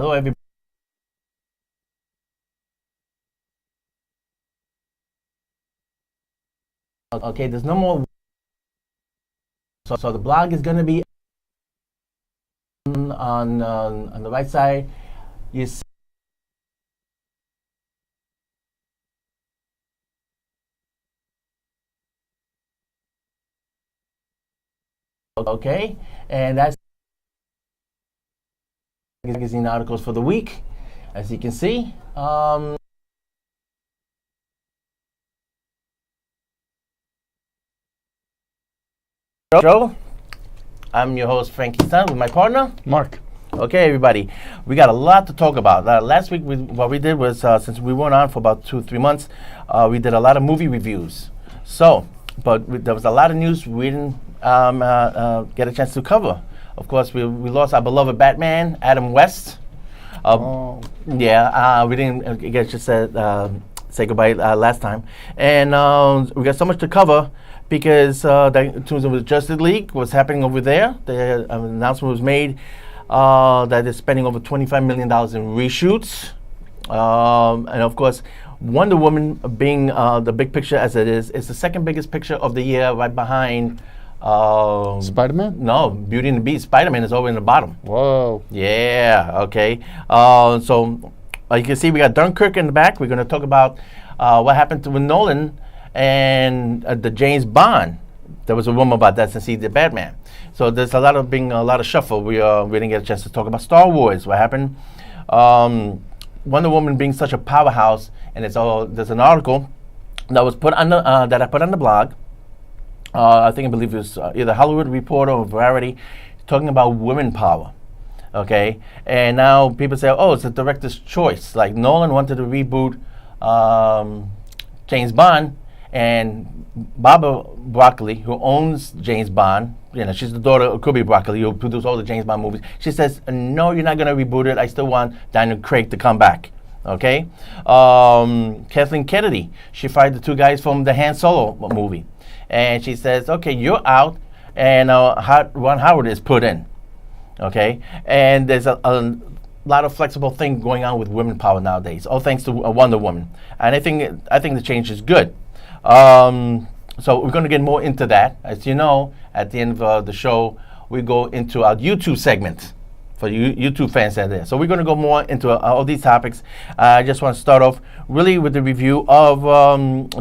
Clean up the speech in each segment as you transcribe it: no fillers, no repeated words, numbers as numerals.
Hello, everybody. Okay, there's no more. So the blog is going to be on the right side. You see, okay, and that's magazine articles for the week, as you can see. Show. I'm your host, Frankie Sun, with my partner, Mark. Okay, everybody, we got a lot to talk about. Last week, what we did was, since we weren't on for about 2-3 months, we did a lot of movie reviews. But there was a lot of news we didn't get a chance to cover. Of course, we lost our beloved Batman, Adam West. Yeah, we didn't get to say goodbye last time. And we got so much to cover because in terms of the Justice League, what's happening over there, the announcement was made that they're spending over $25 million in reshoots. And of course, Wonder Woman being the big picture as it is the second biggest picture of the year, right behind Spider-Man? No, Beauty and the Beast. Spider-Man is over in the bottom. Whoa. Yeah, okay. So you can see we got Dunkirk in the back. We're going to talk about what happened with Nolan and the James Bond. There was a rumor about that since he did Batman. So there's a lot of shuffle. We didn't get a chance to talk about Star Wars. What happened? Wonder Woman being such a powerhouse, and there's an article that was put on that I put on the blog. I believe it was either Hollywood Reporter or Variety, talking about women power. Okay, and now people say, oh, it's a director's choice. Like Nolan wanted to reboot James Bond, and Barbara Broccoli, who owns James Bond, she's the daughter of Kirby Broccoli, who produced all the James Bond movies. She says, no, you're not going to reboot it. I still want Daniel Craig to come back. Okay, Kathleen Kennedy, she fired the two guys from the Han Solo movie. And she says, okay, you're out, and Ron Howard is put in. Okay, and there's a lot of flexible thing going on with women power nowadays, all thanks to Wonder Woman. And I think the change is good. So we're going to get more into that. As you know, at the end of the show, we go into our YouTube segment for you YouTube fans out there. So we're going to go more into all these topics. I just want to start off really with the review of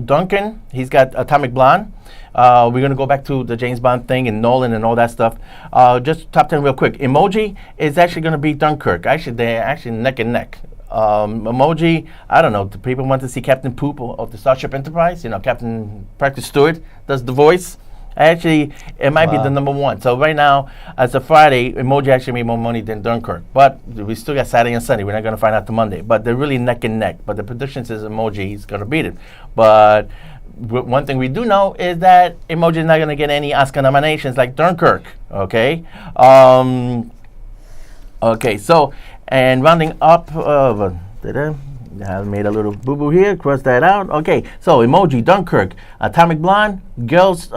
Duncan. He's got Atomic Blonde. We're going to go back to the James Bond thing and Nolan and all that stuff. Just top 10 real quick. Emoji is actually going to beat Dunkirk. Actually, they're actually neck and neck. Emoji, I don't know. Do people want to see Captain Poop of the Starship Enterprise? Captain Patrick Stewart does the voice. Actually, it might be the number one. So right now, as a Friday, Emoji actually made more money than Dunkirk. But we still got Saturday and Sunday. We're not going to find out till Monday. But they're really neck and neck. But the prediction says Emoji is going to beat it. But one thing we do know is that Emoji is not going to get any Oscar nominations like Dunkirk. Okay. Okay. So, and rounding up, I made a little boo-boo here. Cross that out. Okay. So, Emoji, Dunkirk, Atomic Blonde, Girls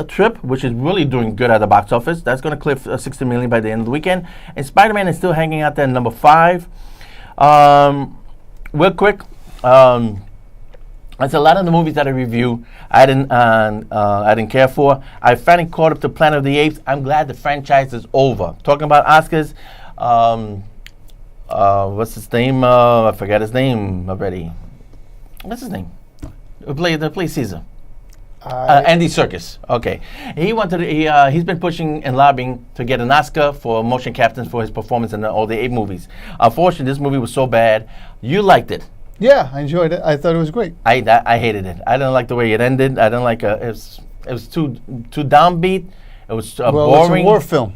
Trip, which is really doing good at the box office. That's going to clear $60 million by the end of the weekend. And Spider-Man is still hanging out there at number 5. Real quick. There's a lot of the movies that I review I didn't care for. I finally caught up to Planet of the Apes. I'm glad the franchise is over. Talking about Oscars, what's his name? I forgot his name already. What's his name? Who played Caesar? Andy Serkis. Okay, he's been pushing and lobbying to get an Oscar for motion captains for his performance in all the 8 movies. Unfortunately, this movie was so bad. You liked it. Yeah, I enjoyed it. I thought it was great. I hated it. I didn't like the way it ended. I didn't like it was too downbeat. It was boring. It's a war film.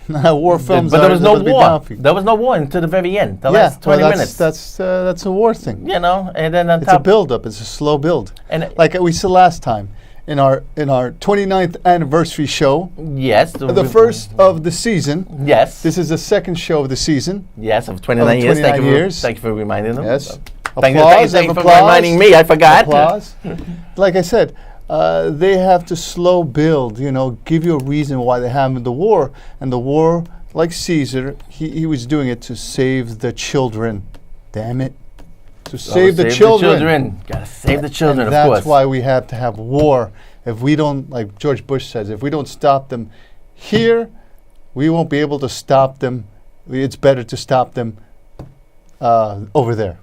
War films. But there was no war. There was no war until the very end. The last 20 minutes. That's a war thing. And then on it's a build-up. It's a slow build. And like we said last time in our 29th anniversary show. Yes. The first of the season. Yes. This is the second show of the season. Yes, of 29 years. Thank you for reminding them. Yes. Thank you for reminding me. I forgot. Applause. Like I said, they have to slow build, give you a reason why they have the war. And the war like Caesar, he was doing it to save the children. Damn it. To save the children. Gotta save the children, and of course. that's why we have to have war. If we don't, like George Bush says, if we don't stop them here, we won't be able to stop them. It's better to stop them over there.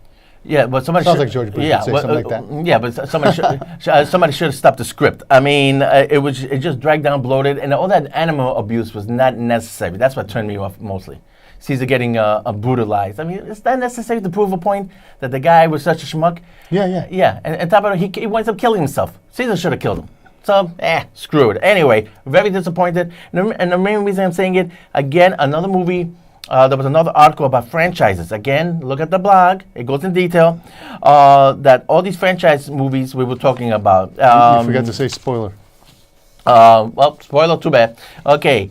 Yeah, but somebody sounds like George Bush would say something like that. Yeah, but somebody should have stopped the script. I mean, it just dragged down, bloated, and all that animal abuse was not necessary. That's what turned me off mostly. Caesar getting brutalized. I mean, is that necessary to prove a point that the guy was such a schmuck? Yeah. And top of it, he winds up killing himself. Caesar should have killed him. So, screw it. Anyway, very disappointed. And the main reason I'm saying it, again, another movie. There was another article about franchises. Again, look at the blog. It goes in detail. That all these franchise movies we were talking about. You forgot to say spoiler. Well, spoiler, too bad. Okay.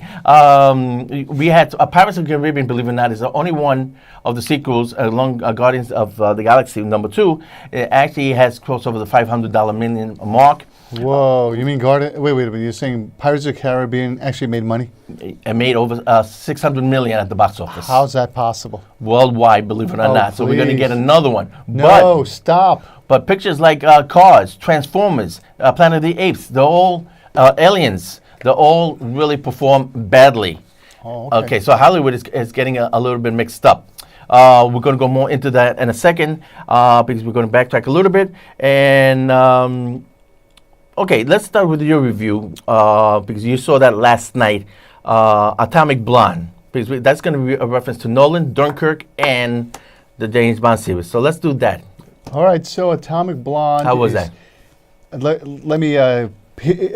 We had Pirates of the Caribbean, believe it or not, is the only one of the sequels along Guardians of the Galaxy number 2. It actually has crossed over the $500 million mark. Whoa, you mean Wait, you're saying Pirates of the Caribbean actually made money? It made over $600 million at the box office. How's that possible? Worldwide, believe it or not. Please. So we're going to get another one. No, stop. But pictures like Cars, Transformers, Planet of the Apes, they're all Aliens, they all really perform badly. Oh, okay, so Hollywood is getting a little bit mixed up. We're going to go more into that in a second because we're going to backtrack a little bit. And, okay, let's start with your review because you saw that last night, Atomic Blonde. Because that's going to be a reference to Nolan, Dunkirk, and the James Bond series. So let's do that. All right, so Atomic Blonde. How was that? Let me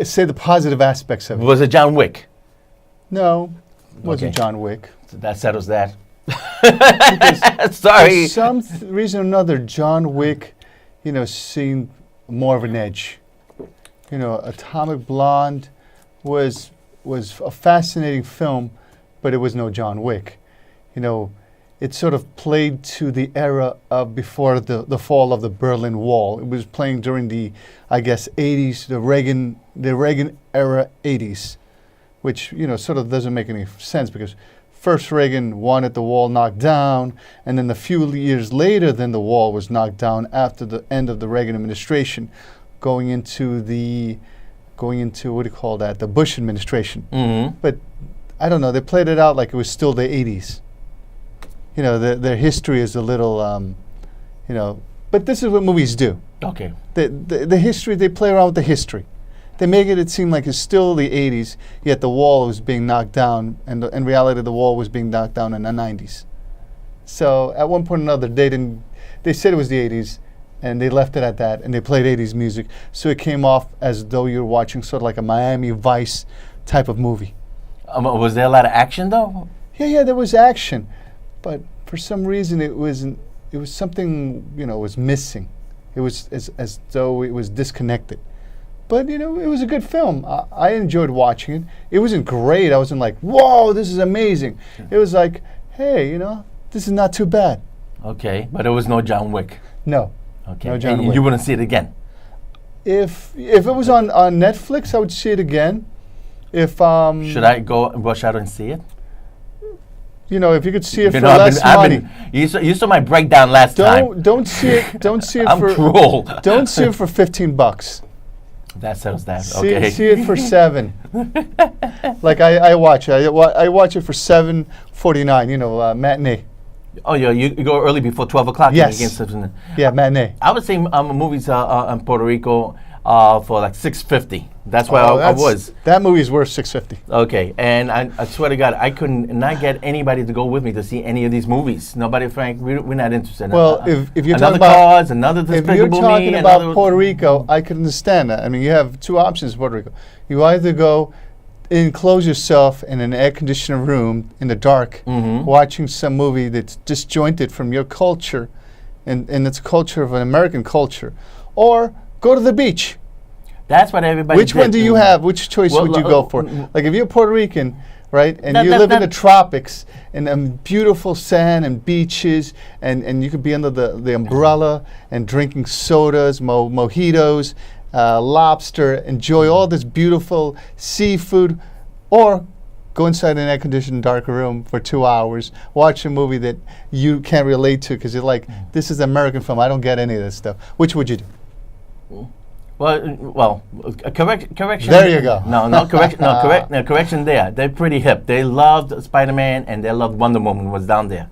say the positive aspects of it. Was it John Wick? No, it wasn't John Wick. So that settles that. Sorry. For some reason or another, John Wick, seemed more of an edge. Atomic Blonde was a fascinating film, but it was no John Wick. It sort of played to the era of before the fall of the Berlin Wall. It was playing during the, I guess, 80s, the Reagan era 80s, which, sort of doesn't make any sense because first Reagan wanted the wall knocked down, and then a few years later, then the wall was knocked down after the end of the Reagan administration, going into what do you call that, the Bush administration. Mm-hmm. But I don't know, they played it out like it was still the 80s. Their history is a little, but this is what movies do. Okay. The history, they play around with the history. They make it seem like it's still the 80s, yet the wall was being knocked down, and in reality the wall was being knocked down in the 90s. So at one point or another, they said it was the 80s, and they left it at that, and they played 80s music, so it came off as though you're watching sort of like a Miami Vice type of movie. Was there a lot of action, though? Yeah, there was action, but for some reason it was something, was missing. It was as though it was disconnected. But, it was a good film. I enjoyed watching it. It wasn't great. I wasn't like, whoa, this is amazing. It was like, hey, this is not too bad. Okay, but it was no John Wick. No. Okay, no John Wick. You wouldn't see it again? If it was on Netflix, I would see it again. Should I go and rush out and see it? If you could see it for less money. You saw my breakdown last time. Don't see it. Don't see it I'm for. cruel. Don't see it for $15. That settles that. Okay. See it for $7. Like I watch it. I watch it for $7.49. Matinee. Oh, yeah, you go early before 12 o'clock. Yes. Yeah, matinee. I would say movies in Puerto Rico for like $6.50. That's why I was. That movie's worth $6.50. Okay, and I swear to God, I couldn't not get anybody to go with me to see any of these movies. Nobody, Frank, we're not interested. Well, if you're talking about Cars, another Despicable if you're talking Me, about Puerto Rico, I can understand that. I mean, you have two options in Puerto Rico. You either go enclose yourself in an air-conditioned room in the dark, watching some movie that's disjointed from your culture, and its culture of an American culture, or go to the beach. That's what everybody Which one do you have? Which choice would you go for? Like if you're Puerto Rican, right, and you live in the tropics, and beautiful sand and beaches, and you could be under the umbrella and drinking sodas, mojitos, lobster, enjoy all this beautiful seafood, or go inside an air-conditioned dark room for 2 hours, watch a movie that you can't relate to because you're like, this is an American film. I don't get any of this stuff. Which would you do? Correction. There you go. Correction there. They're pretty hip. They loved Spider-Man and they loved Wonder Woman was down there.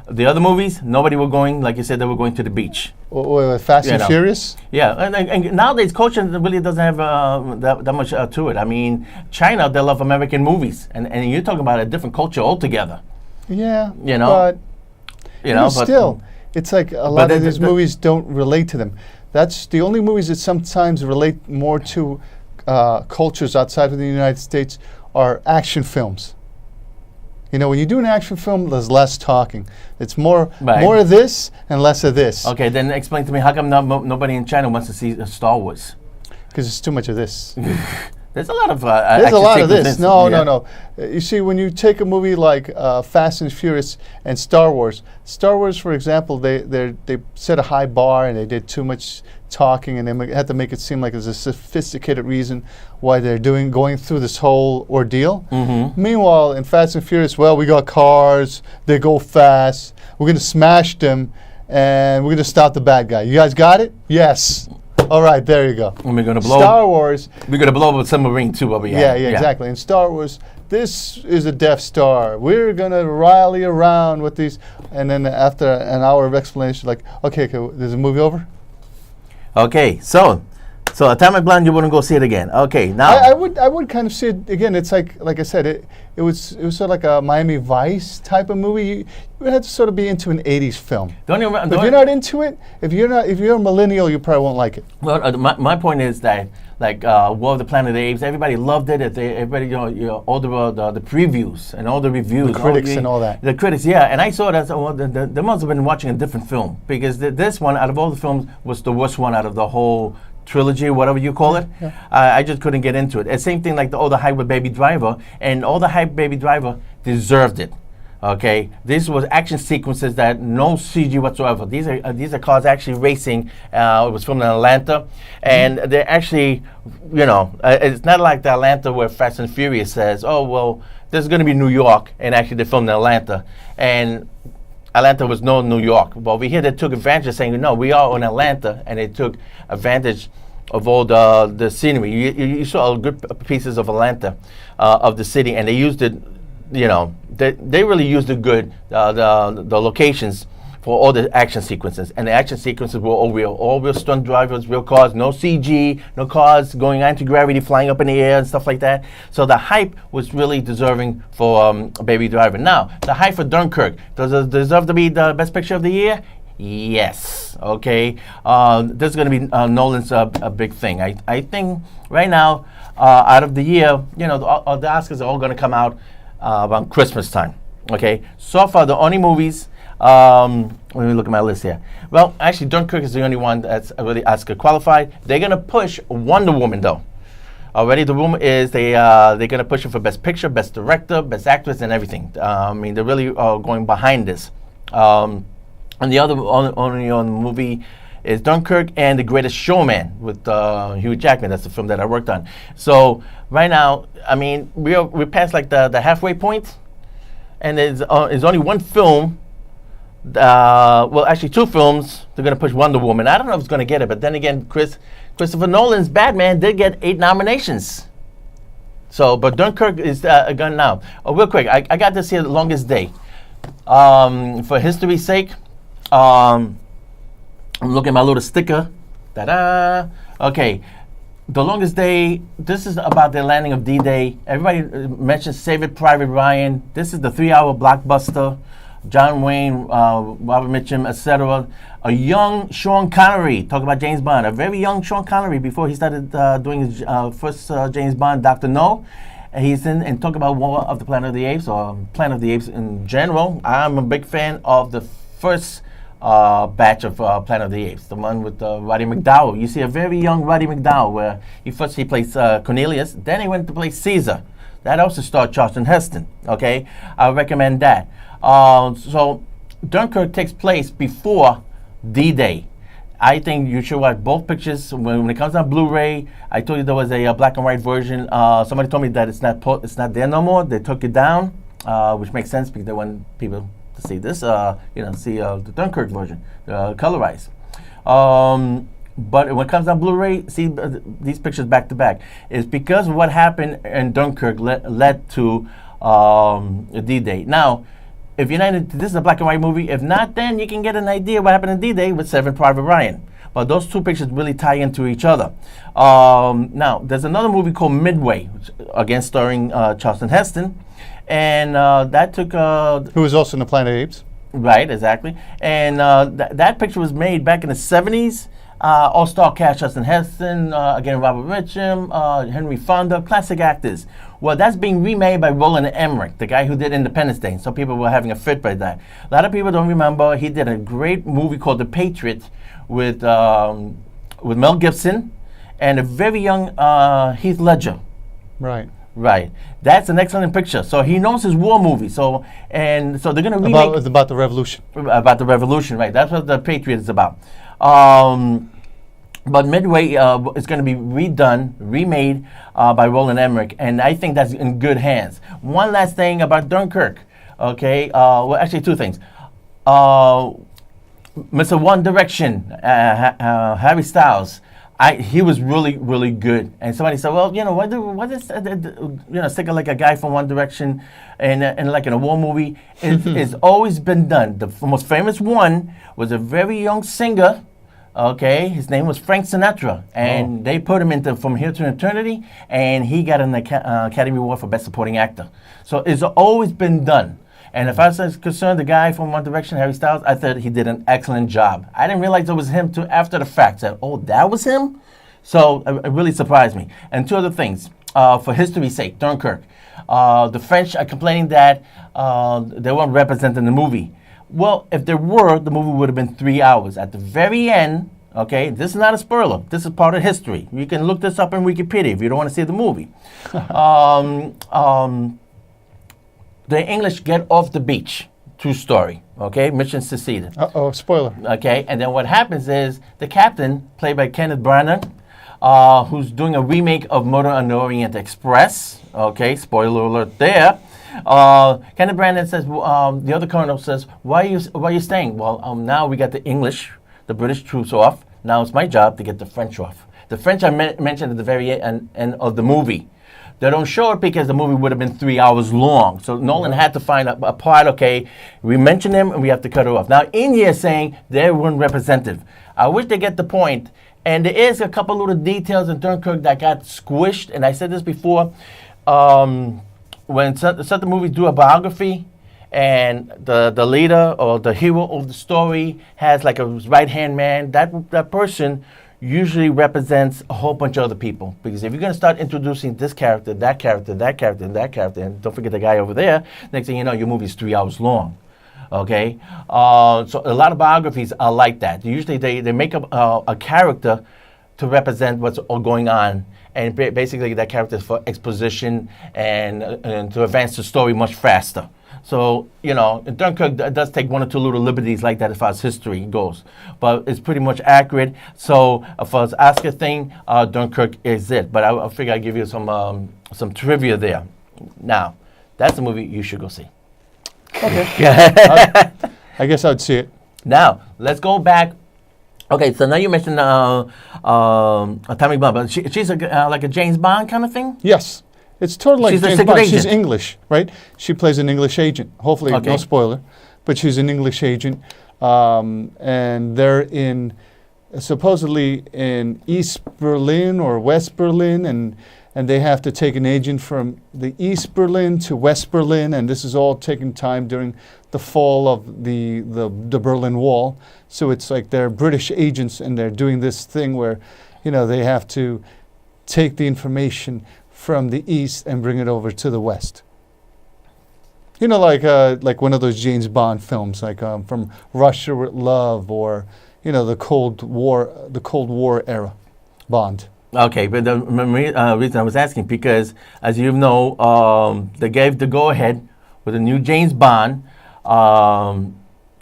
The other movies, nobody were going, like you said, they were going to the beach. Fast and Furious? Yeah, and nowadays culture really doesn't have that much to it. I mean, China, they love American movies, and you're talking about a different culture altogether. Yeah, but still, it's like a lot of these movies don't relate to them. That's the only movies that sometimes relate more to cultures outside of the United States are action films. When you do an action film, there's less talking. It's more of this and less of this. Okay, then explain to me, how come nobody in China wants to see Star Wars? Because it's too much of this. There's a lot of there's a lot of this. No. You see, when you take a movie like Fast and Furious and Star Wars, for example, they set a high bar and they did too much talking, and they had to make it seem like there's a sophisticated reason why they're going through this whole ordeal. Mm-hmm. Meanwhile, in Fast and Furious, we got cars, they go fast, we're going to smash them, and we're going to stop the bad guy. You guys got it? Yes. All right, there you go. And we're going to blow Star Wars. We're going to blow up a submarine too over here. Yeah, exactly. In Star Wars, this is a Death Star. We're going to rally around with these. And then after an hour of explanation, like, okay, there's a movie over? Okay, so Atomic Blonde, you wouldn't go see it again. Okay, now. I would kind of see it again. It's like I said, it was sort of like a Miami Vice type of movie. You would have to sort of be into an 80s film. If you're not into it, if you're a millennial, you probably won't like it. Well, my point is that, like, War of the Planet of the Apes, everybody loved it. Everybody, all the previews and all the reviews. The critics and all that. The critics, yeah. And I saw that, they must have been watching a different film, because this one, out of all the films, was the worst one out of the whole trilogy, whatever you call it. Yeah. I just couldn't get into it. And same thing like all the hype with Baby Driver, and all the hype Baby Driver deserved it. Okay, this was action sequences that no CG whatsoever. These are cars actually racing. It was filmed in Atlanta, and they're actually, it's not like the Atlanta where Fast and Furious says, oh well, this is going to be New York, and actually they filmed in Atlanta, and Atlanta was no New York. But over here they took advantage of saying, no, we are in Atlanta, and they took advantage of all the scenery. You saw good pieces of Atlanta, of the city, and they used it. They really used the the locations for all the action sequences, and the action sequences were all real stunt drivers, real cars, no CG, no cars going anti-gravity, flying up in the air and stuff like that. So the hype was really deserving for Baby Driver. Now, the hype for Dunkirk, does it deserve to be the best picture of the year? Yes. Okay. This is going to be Nolan's a big thing. I think right now, out of the year, the Oscars are all going to come out around Christmas time. Okay. So far, the only movies. Let me look at my list here. Well, actually, Dunkirk is the only one that's really Oscar qualified. They're going to push Wonder Woman, though. Already, the rumor is they're going to push it for Best Picture, Best Director, Best Actress, and everything. They're really going behind this. And the other only on the movie is Dunkirk and The Greatest Showman with Hugh Jackman. That's the film that I worked on. So right now, we're past like the halfway point, and there's only one film. Actually, two films. They're going to push Wonder Woman. I don't know if it's going to get it, but then again, Christopher Nolan's Batman did get 8 nominations. So, but Dunkirk is a gun now. Real quick, I got this here, The Longest Day. For history's sake, I'm looking at my little sticker. Ta-da! Okay, The Longest Day. This is about the landing of D-Day. Everybody mentions Saving Private Ryan. This is the 3-hour blockbuster. John Wayne, Robert Mitchum, etc. A young Sean Connery, talk about James Bond. A very young Sean Connery before he started doing his first James Bond, Dr. No. He's in and talk about War of the Planet of the Apes, or Planet of the Apes in general. I'm a big fan of the first batch of Planet of the Apes, the one with Roddy McDowall. You see a very young Roddy McDowall, where he plays Cornelius, then he went to play Caesar. That also starred Charlton Heston. Okay, I recommend that. So Dunkirk takes place before D-Day. I think you should watch both pictures. When it comes on Blu-ray, I told you there was a black and white version. Somebody told me that it's not there no more. They took it down, which makes sense because they want people to see this. See the Dunkirk version, colorized. But when it comes on Blu-ray, see these pictures back to back. It's because what happened in Dunkirk led to D-Day. Now, if you're not into, this is a black and white movie. If not, then you can get an idea what happened in D-Day with Saving Private Ryan. But those two pictures really tie into each other. Now, there's another movie called Midway, which, again starring Charlton Heston, and that took Who was also in the Planet of the Apes. Right, exactly. And that picture was made back in the 70s. All-star cast: Charlton Heston, again Robert Mitchum, Henry Fonda, classic actors. Well, that's being remade by Roland Emmerich, the guy who did Independence Day. So people were having a fit by that. A lot of people don't remember. He did a great movie called The Patriot with Mel Gibson and a very young Heath Ledger. Right. Right. That's an excellent picture. So he knows his war movie. So they're going to remake about the revolution. About the revolution, right? That's what The Patriot is about. But Midway is going to be remade by Roland Emmerich, and I think that's in good hands. One last thing about Dunkirk, okay? Well, actually, two things. Mr. One Direction, Harry Styles, he was really, really good. And somebody said, well, what is stick like a guy from One Direction and like in a war movie? It's always been done. The most famous one was a very young singer. Okay, his name was Frank Sinatra, and they put him into From Here to Eternity, and he got an Academy Award for Best Supporting Actor. So it's always been done. And if I was concerned, the guy from One Direction, Harry Styles, I thought he did an excellent job. I didn't realize it was him till after the fact. Said, oh, that was him? So it really surprised me. And two other things, for history's sake, Dunkirk. The French are complaining that they weren't represented in the movie. Well, if there were, the movie would have been 3 hours. At the very end, okay, this is not a spoiler. This is part of history. You can look this up in Wikipedia if you don't want to see the movie. The English get off the beach. True story. Okay, mission succeeded. Uh-oh, spoiler. Okay, and then what happens is the captain, played by Kenneth Branagh, who's doing a remake of Murder on the Orient Express. Okay, spoiler alert there. Kenneth Branagh says, the other colonel says, why are you staying? Well, now we got the English, the British troops off. Now it's my job to get the French off. The French I mentioned at the very end of the movie. They don't show it because the movie would have been 3 hours long. So Nolan had to find a part, okay, we mention them and we have to cut it off. Now, in here saying they weren't representative. I wish they get the point. And there is a couple little details in Dunkirk that got squished. And I said this before. When certain movies do a biography and the leader or the hero of the story has like a right-hand man, that person usually represents a whole bunch of other people. Because if you're going to start introducing this character, that character, that character, and that character, and don't forget the guy over there, next thing you know, your movie's 3 hours long. Okay? So a lot of biographies are like that. Usually they make up a character to represent what's all going on. And basically that character is for exposition and to advance the story much faster. So, in Dunkirk does take one or two little liberties like that as far as history goes. But it's pretty much accurate. So, as far as Oscar thing, Dunkirk is it. But I figure I'd give you some trivia there. Now, that's a movie you should go see. Okay. I guess I'd see it. Now, let's go back. Okay, so now you mentioned Atomic Blonde, but she's like a James Bond kind of thing? Yes. It's totally like James Bond. Agent. She's English, right? She plays an English agent. Hopefully, no spoiler, but she's an English agent. And they're supposedly in East Berlin or West Berlin, and they have to take an agent from the East Berlin to West Berlin, and this is all taking time during the fall of the Berlin Wall. So it's like they're British agents, and they're doing this thing where, they have to take the information from the East and bring it over to the West. Like one of those James Bond films, like from Russia with Love, or the Cold War era Bond. Okay, but the reason I was asking, because as you know, they gave the go-ahead with a new James Bond.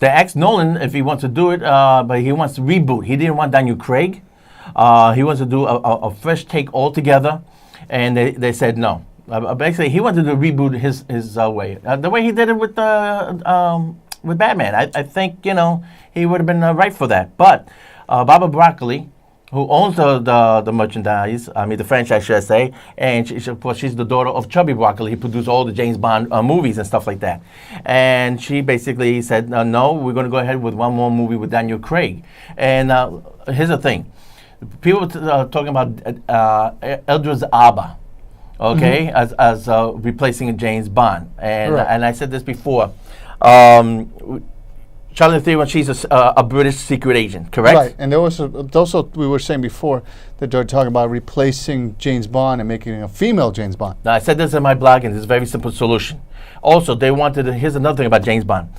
They asked Nolan if he wants to do it, but he wants to reboot. He didn't want Daniel Craig. He wants to do a fresh take altogether, and they said no. Basically, he wanted to reboot his way, the way he did it with Batman. I think he would have been right for that. But Barbara Broccoli, who owns the merchandise, the franchise, should I say, and of course she's the daughter of Chubby Broccoli. He produced all the James Bond movies and stuff like that. And she basically said, no, we're going to go ahead with one more movie with Daniel Craig. And here's the thing. People are talking about Idris Elba, okay, as replacing James Bond. And and I said this before. Charlize Theron, she's a British secret agent, correct? Right, and also we were saying before that they're talking about replacing James Bond and making a female James Bond. Now, I said this in my blog, and it's a very simple solution. Also, they wanted here's another thing about James Bond.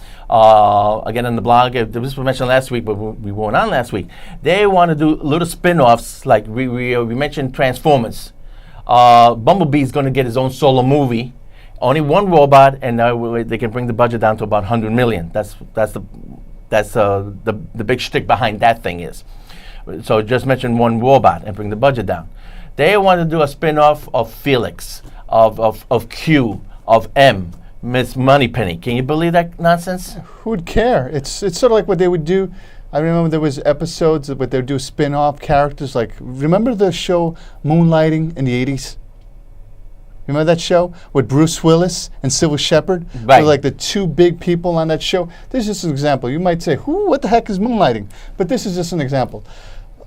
Again, in the blog, this was mentioned last week, but we weren't on last week. They want to do little spin-offs, like we mentioned Transformers. Bumblebee is going to get his own solo movie. Only one robot, and they can bring the budget down to about 100 million. That's the big shtick behind that thing is. So just mention one robot and bring the budget down. They want to do a spin-off of Felix, of Q, of M, Miss Moneypenny. Can you believe that nonsense? Who would care? It's sort of like what they would do. I remember there was episodes where they would do spin-off characters. Like, remember the show Moonlighting in the 80s? Remember that show with Bruce Willis and Sybil Shepherd? Right. They're like the two big people on that show. This is just an example. You might say, what the heck is Moonlighting? But this is just an example.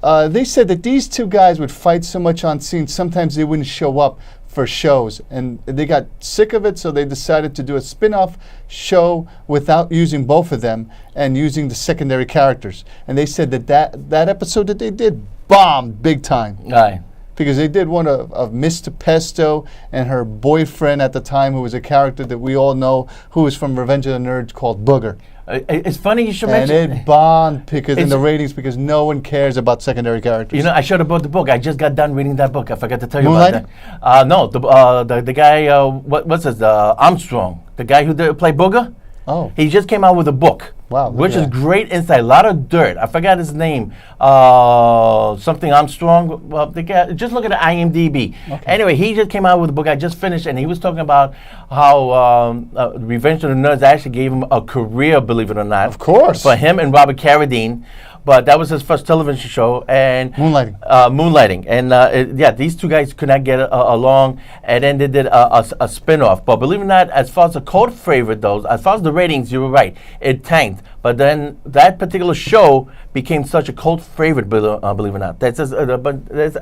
They said that these two guys would fight so much on scene, sometimes they wouldn't show up for shows. And they got sick of it, so they decided to do a spin-off show without using both of them and using the secondary characters. And they said that episode that they did bombed big time. Right. Because they did one of Mr. Pesto and her boyfriend at the time, who was a character that we all know, who was from Revenge of the Nerds, called Booger. It's funny you should mention. And it bombed in the ratings because no one cares about secondary characters. I should have bought the book. I just got done reading that book. I forgot to tell you Moonlighting? about that. No, the guy, what's his, Armstrong, the guy who played Booger. Oh. He just came out with a book. Wow. Which is great insight. A lot of dirt. I forgot his name. Something Armstrong. Well, the guy, just look at the IMDb. Okay. Anyway, he just came out with a book. I just finished, and he was talking about how Revenge of the Nerds actually gave him a career, believe it or not. Of course. For him and Robert Carradine. But that was his first television show, and Moonlighting. And these two guys could not get along, and then they did a spin-off. But believe it or not, as far as the cult favorite goes, as far as the ratings, you were right, it tanked. But then that particular show became such a cult favorite, believe it or not. I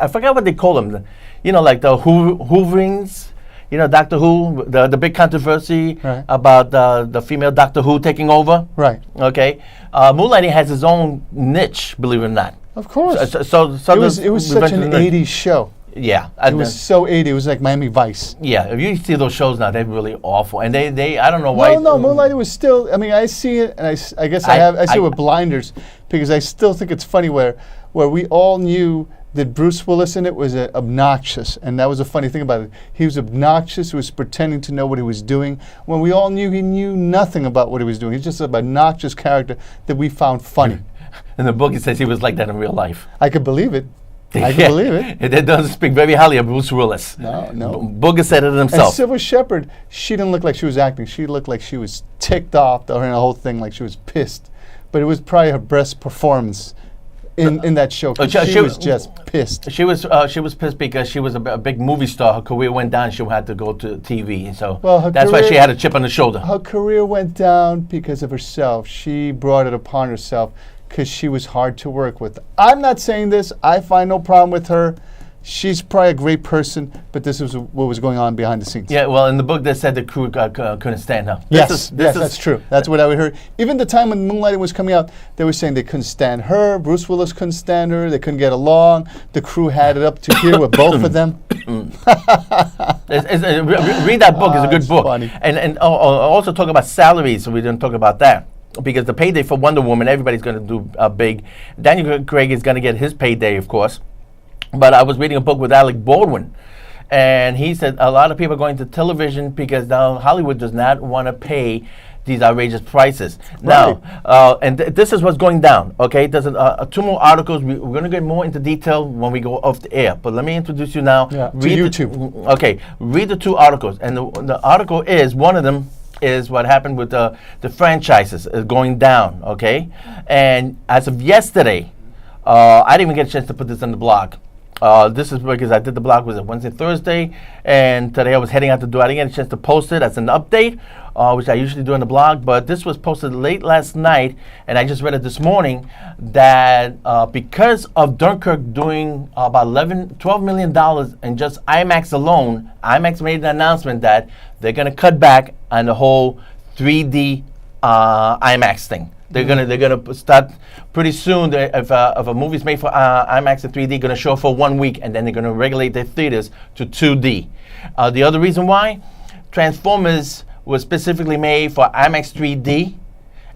forgot what they call them. Like the Hooverings. Doctor Who, the big controversy about the female Doctor Who taking over. Right. Okay. Moonlighting has its own niche, believe it or not. Of course. So it was such an 80s show. Yeah. It was so 80s. It was like Miami Vice. Yeah. If you see those shows now, they're really awful. And they I don't know why. No, Moonlighting was still, I see it, and I guess I see it with blinders, because I still think it's funny where we all knew that Bruce Willis in it was obnoxious, and that was a funny thing about it. He was obnoxious. He was pretending to know what he was doing, when we all knew he knew nothing about what he was doing. He's just an obnoxious character that we found funny. In the book, it says he was like that in real life. I could believe it. I can believe it. It doesn't speak very highly of Bruce Willis. No. Booger said it himself. And Sybil Shepherd, she didn't look like she was acting. She looked like she was ticked off during the whole thing, like she was pissed. But it was probably her best performance in that show. She was just pissed. She was pissed because she was a big movie star. Her career went down. She had to go to TV, so that's why she had a chip on the shoulder. Her career went down because of herself. She brought it upon herself because she was hard to work with. I'm not saying this. I find no problem with her. She's probably a great person, but this is what was going on behind the scenes. Yeah, well, in the book they said the crew couldn't stand her. Yes, that's true. That's what I would heard. Even the time when Moonlighting was coming out, they were saying they couldn't stand her. Bruce Willis couldn't stand her. They couldn't get along. The crew had it up to here with both of them. Read that book. It's a good book. Funny. And also talk about salaries, so we didn't talk about that. Because the payday for Wonder Woman, everybody's going to do big. Daniel Craig is going to get his payday, of course. But I was reading a book with Alec Baldwin, and he said a lot of people are going to television because now Hollywood does not want to pay these outrageous prices. Now, and this is what's going down. Okay, there's two more articles. We're going to get more into detail when we go off the air. But let me introduce you now. To YouTube. Okay, read the two articles, and the article is one of them is what happened with the franchises is going down. Okay, and as of yesterday, I didn't even get a chance to put this on the blog. This is because I did the blog was Wednesday, Thursday, and today I was heading out the door. I didn't get a chance to post it as an update, which I usually do on the blog, but this was posted late last night, and I just read it this morning that because of Dunkirk doing about $12 million in just IMAX alone, IMAX made an announcement that they're going to cut back on the whole 3D IMAX thing. They're gonna start pretty soon. If a movie's made for IMAX and 3D, gonna show for 1 week, and then they're gonna regulate their theaters to 2D. The other reason why, Transformers was specifically made for IMAX 3D,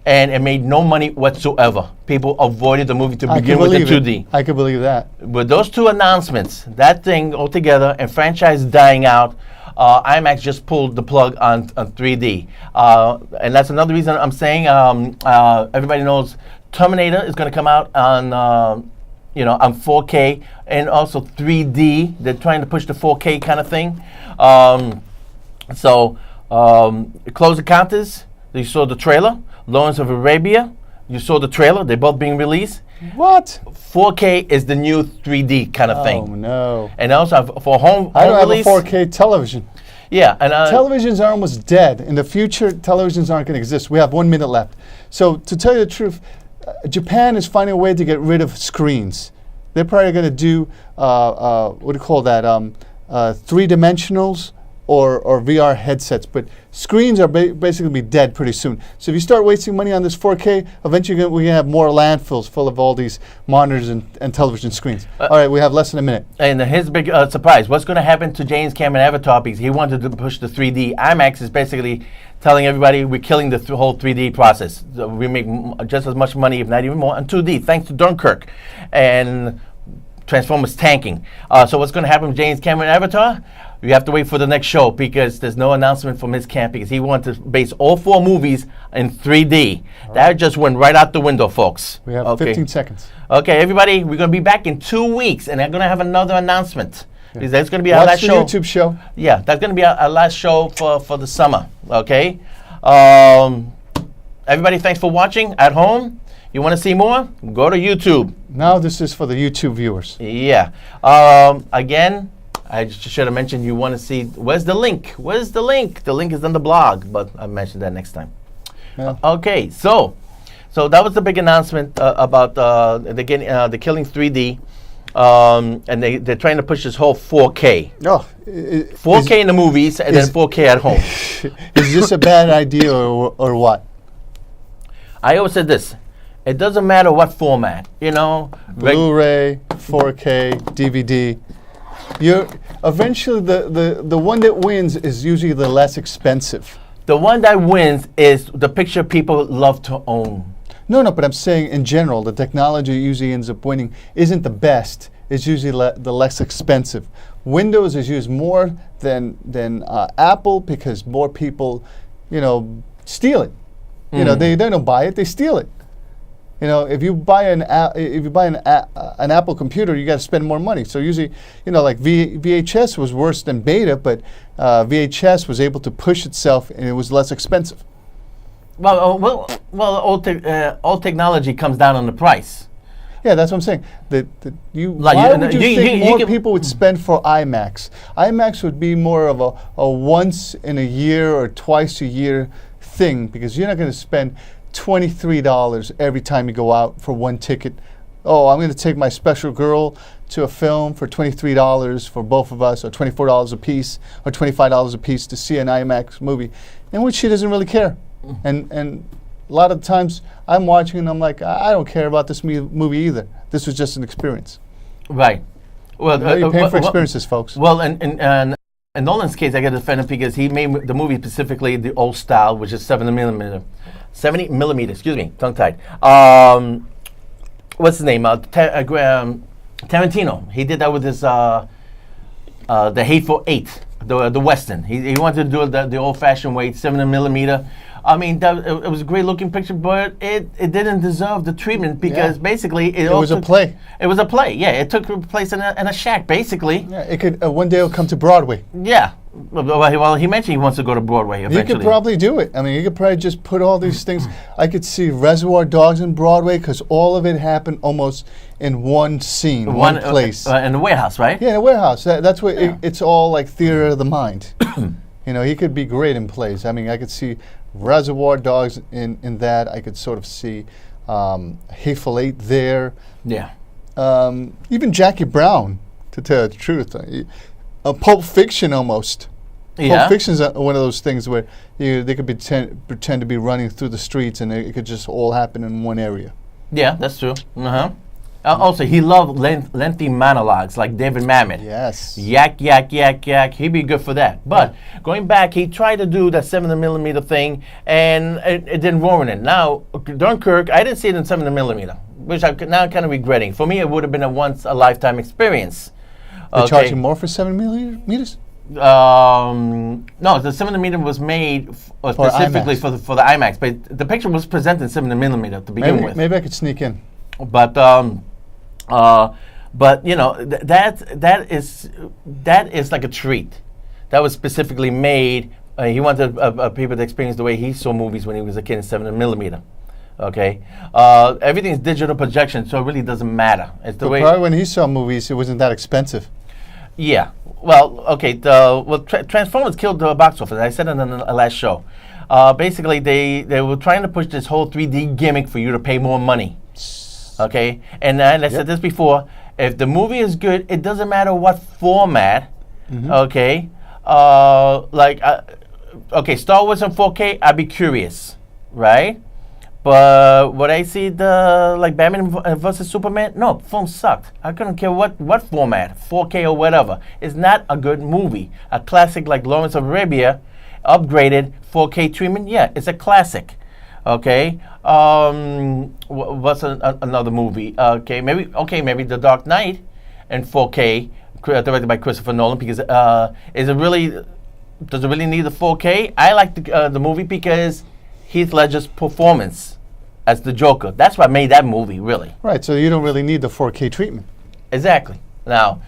and it made no money whatsoever. People avoided the movie to begin with the 2D. I could believe that. With those two announcements, that thing altogether, and franchise dying out, IMAX just pulled the plug on 3D. And that's another reason I'm saying everybody knows Terminator is going to come out on, on 4K and also 3D. They're trying to push the 4K kind of thing. Close Encounters, you saw the trailer. Lawrence of Arabia, you saw the trailer. They're both being released. What? 4K is the new 3D kind of thing. Oh, no. And also for home I don't release, have a 4K television. Yeah. And televisions are almost dead. In the future, televisions aren't going to exist. We have 1 minute left. So to tell you the truth, Japan is finding a way to get rid of screens. They're probably going to do, what do you call that, three-dimensionals or VR headsets. But screens are basically be dead pretty soon. So if you start wasting money on this 4K, eventually we're going to have more landfills full of all these monitors and television screens. All right, we have less than a minute. And his big surprise, what's going to happen to James Cameron Avatar, because he wanted to push the 3D. IMAX is basically telling everybody we're killing the whole 3D process. So we make just as much money, if not even more, on 2D, thanks to Dunkirk. And Transformers tanking. So what's going to happen with James Cameron Avatar? You have to wait for the next show, because there's no announcement from his camp, because he wanted to base all 4 movies in 3D. That just went right out the window, folks. We have 15 seconds. Okay, everybody, we're going to be back in 2 weeks, and I'm going to have another announcement. Yeah. That's going to be our last show. Watch the YouTube show. Yeah, that's going to be our last show for the summer, okay? Everybody, thanks for watching at home. You want to see more? Go to YouTube. Now this is for the YouTube viewers. Yeah. Again, I should have mentioned you want to see, where's the link? Where's the link? The link is on the blog, but I'll mention that next time. Yeah. Okay, so that was the big announcement about the killing 3D, and they're trying to push this whole 4K. Oh, 4K in the movies and then 4K at home. Is this a bad idea or what? I always said this. It doesn't matter what format, Blu-ray, 4K, DVD. Eventually the one that wins is usually the less expensive. The one that wins is the picture people love to own. No, but I'm saying in general, the technology usually ends up winning isn't the best. It's usually the less expensive. Windows is used more than Apple, because more people, steal it. They don't buy it; they steal it. If you buy an Apple computer, you got to spend more money. So usually, like VHS was worse than Beta, but VHS was able to push itself, and it was less expensive. Well, all technology comes down on the price. Yeah, that's what I'm saying. Why would you think more people would spend for IMAX? IMAX would be more of a once in a year or twice a year thing, because you're not going to spend $23 every time you go out for one ticket. Oh, I'm going to take my special girl to a film for $23 for both of us, or $24 a piece, or $25 a piece to see an IMAX movie, in which she doesn't really care. And a lot of times I'm watching and I'm like, I don't care about this movie either. This was just an experience. Right. Well, you're paying for experiences, folks. Well, and in Nolan's case, I got to defend him because he made the movie specifically the old style, which is 70 millimeter, excuse me, tongue-tied. What's his name? Tarantino. He did that with his The Hateful Eight, the Western. He wanted to do it the old-fashioned way, 70 millimeter. I mean, it was a great looking picture, but it didn't deserve the treatment because basically it was a play. It was a play, yeah. It took place in a shack, basically. Yeah, it could one day it'll come to Broadway. Yeah. Well, he mentioned he wants to go to Broadway eventually. He could probably do it. I mean, he could probably just put all these things. I could see Reservoir Dogs in Broadway because all of it happened almost in one scene, one place. In the warehouse, right? Yeah, in a warehouse. That's what it's all like theater of the mind. You know, he could be great in plays. I mean, I could see Reservoir Dogs in that. I could sort of see Hateful Eight there. Yeah. Even Jackie Brown, to tell the truth. Pulp Fiction almost. Yeah. Pulp Fiction is one of those things where they could pretend to be running through the streets and it could just all happen in one area. Yeah, that's true. Also, he loved lengthy monologues like David Mamet. Yes. Yak, yak, yak, yak. He'd be good for that. But going back, he tried to do that 7mm thing, and it didn't warrant it. Now, Dunkirk, I didn't see it in 7mm, which I'm now kind of regretting. For me, it would have been a once-a-lifetime experience. They charge you more for 7mm? No, the 7mm was made specifically for the IMAX, but the picture was presented in 7mm to begin with. Maybe I could sneak in. But you know that is like a treat. That was specifically made. He wanted people to experience the way he saw movies when he was a kid in 7mm. Okay, everything's digital projection, so it really doesn't matter. It's the way. Probably when he saw movies, it wasn't that expensive. Yeah. Well, okay. Transformers killed the box office. I said it on the last show. Basically, they were trying to push this whole 3D gimmick for you to pay more money. Okay, and I said this before. If the movie is good, it doesn't matter what format. Okay, okay, Star Wars in 4K. I'd be curious, right? But would I see the Batman versus Superman? No, film sucked. I couldn't care what format, 4K or whatever. It's not a good movie. A classic like Lawrence of Arabia, upgraded 4K treatment. Yeah, it's a classic. Okay. What's another movie? Maybe The Dark Knight in 4K, directed by Christopher Nolan. Because does it really need the 4K? I like the movie because Heath Ledger's performance as the Joker. That's what made that movie, really. Right, so you don't really need the 4K treatment. Exactly. Now,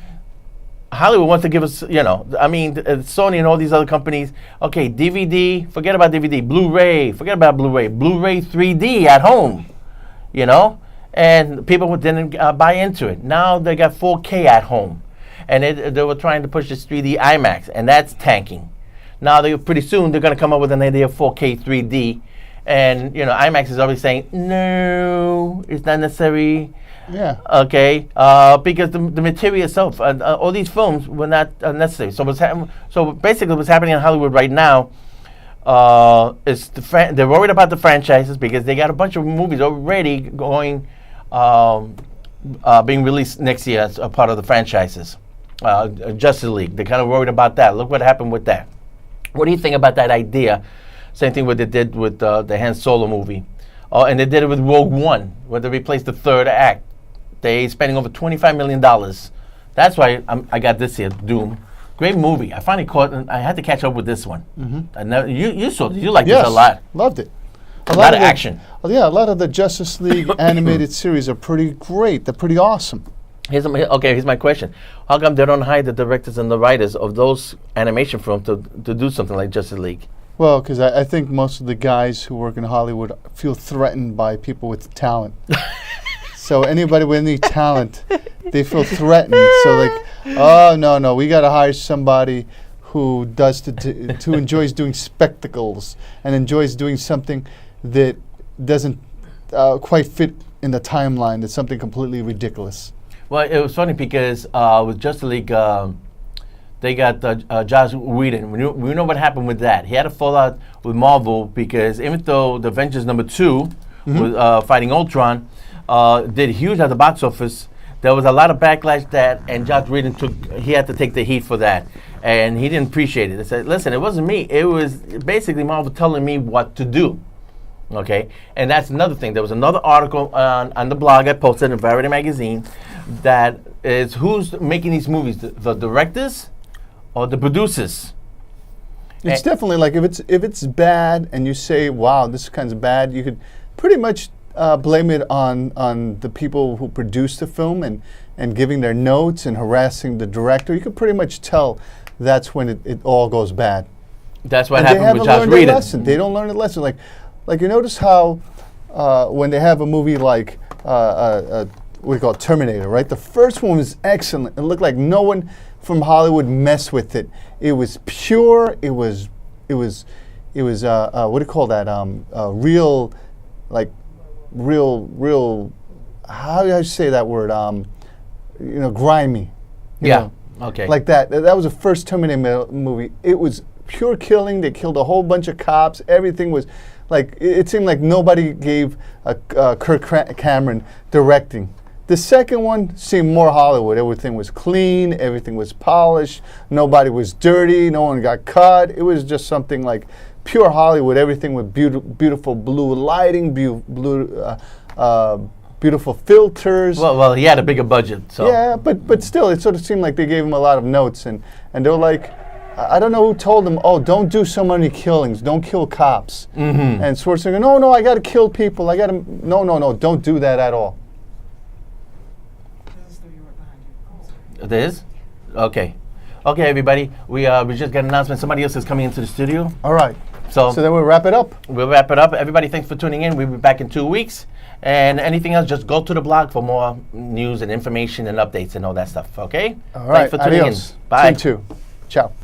Hollywood wants to give us, Sony and all these other companies, okay, DVD, forget about DVD, Blu-ray, forget about Blu-ray, Blu-ray 3D at home, and people didn't buy into it. Now they got 4K at home, and they were trying to push this 3D IMAX, and that's tanking. Now, pretty soon, they're going to come up with an idea of 4K 3D. And, IMAX is already saying, no, it's not necessary. Yeah. Okay. Because the material itself, all these films were not necessary. So basically what's happening in Hollywood right now is they're worried about the franchises because they got a bunch of movies already going, being released next year as a part of the franchises. Justice League, they're kind of worried about that. Look what happened with that. What do you think about that idea? Same thing what they did with the Han Solo movie. And they did it with Rogue One, where they replaced the third act. They spending over $25 million. That's why I got this here, Doom. Great movie. I finally I had to catch up with this one. You saw this. You liked this a lot. Loved it. A lot of action. Yeah, a lot of the Justice League animated series are pretty great. They're pretty awesome. Here's my question. How come they don't hire the directors and the writers of those animation films to do something like Justice League? Well, because I think most of the guys who work in Hollywood feel threatened by people with talent. So anybody with any talent, they feel threatened. So oh, no, we got to hire somebody who who enjoys doing spectacles and enjoys doing something that doesn't quite fit in the timeline. That's something completely ridiculous. Well, it was funny because with Justice League, they got Joss Whedon. We know what happened with that. He had a fallout with Marvel because even though the Avengers #2 was fighting Ultron, did huge at the box office, there was a lot of backlash and Joss Whedon he had to take the heat for that. And he didn't appreciate it. He said, listen, it wasn't me. It was basically Marvel telling me what to do. Okay? And that's another thing. There was another article on the blog I posted in Variety Magazine that is who's making these movies, the directors or the producers? It's definitely like if it's bad and you say, "Wow, this kind of bad," you could pretty much blame it on the people who produced the film and giving their notes and harassing the director. You could pretty much tell that's when it all goes bad. That's what And happened with Josh Whedon. Lesson. They don't learn a lesson. Like you notice how when they have a movie like what we call Terminator, right? The first one was excellent. It looked like no one from Hollywood messed with it. It was pure. It was what do you call that? Real, like real. How do I say that word? Grimy. You know, okay. like that. That was the first Terminator movie. It was pure killing. They killed a whole bunch of cops. Everything was like it seemed like nobody gave Kirk Cameron directing. The second one seemed more Hollywood. Everything was clean. Everything was polished. Nobody was dirty. No one got cut. It was just something like pure Hollywood. Everything with beautiful blue lighting, beautiful filters. Well, he had a bigger budget, so. Yeah, but still, it sort of seemed like they gave him a lot of notes, and they were like, I don't know who told them, oh, don't do so many killings, don't kill cops. Mm-hmm. And Schwarzenegger, no, I got to kill people, no, don't do that at all. It is? Okay. Okay, everybody. We just got an announcement. Somebody else is coming into the studio. All right. So then we'll wrap it up. We'll wrap it up. Everybody, thanks for tuning in. We'll be back in 2 weeks. And anything else, just go to the blog for more news and information and updates and all that stuff, okay? All right. Thanks for tuning Adios. in. Bye. Team 2. Ciao.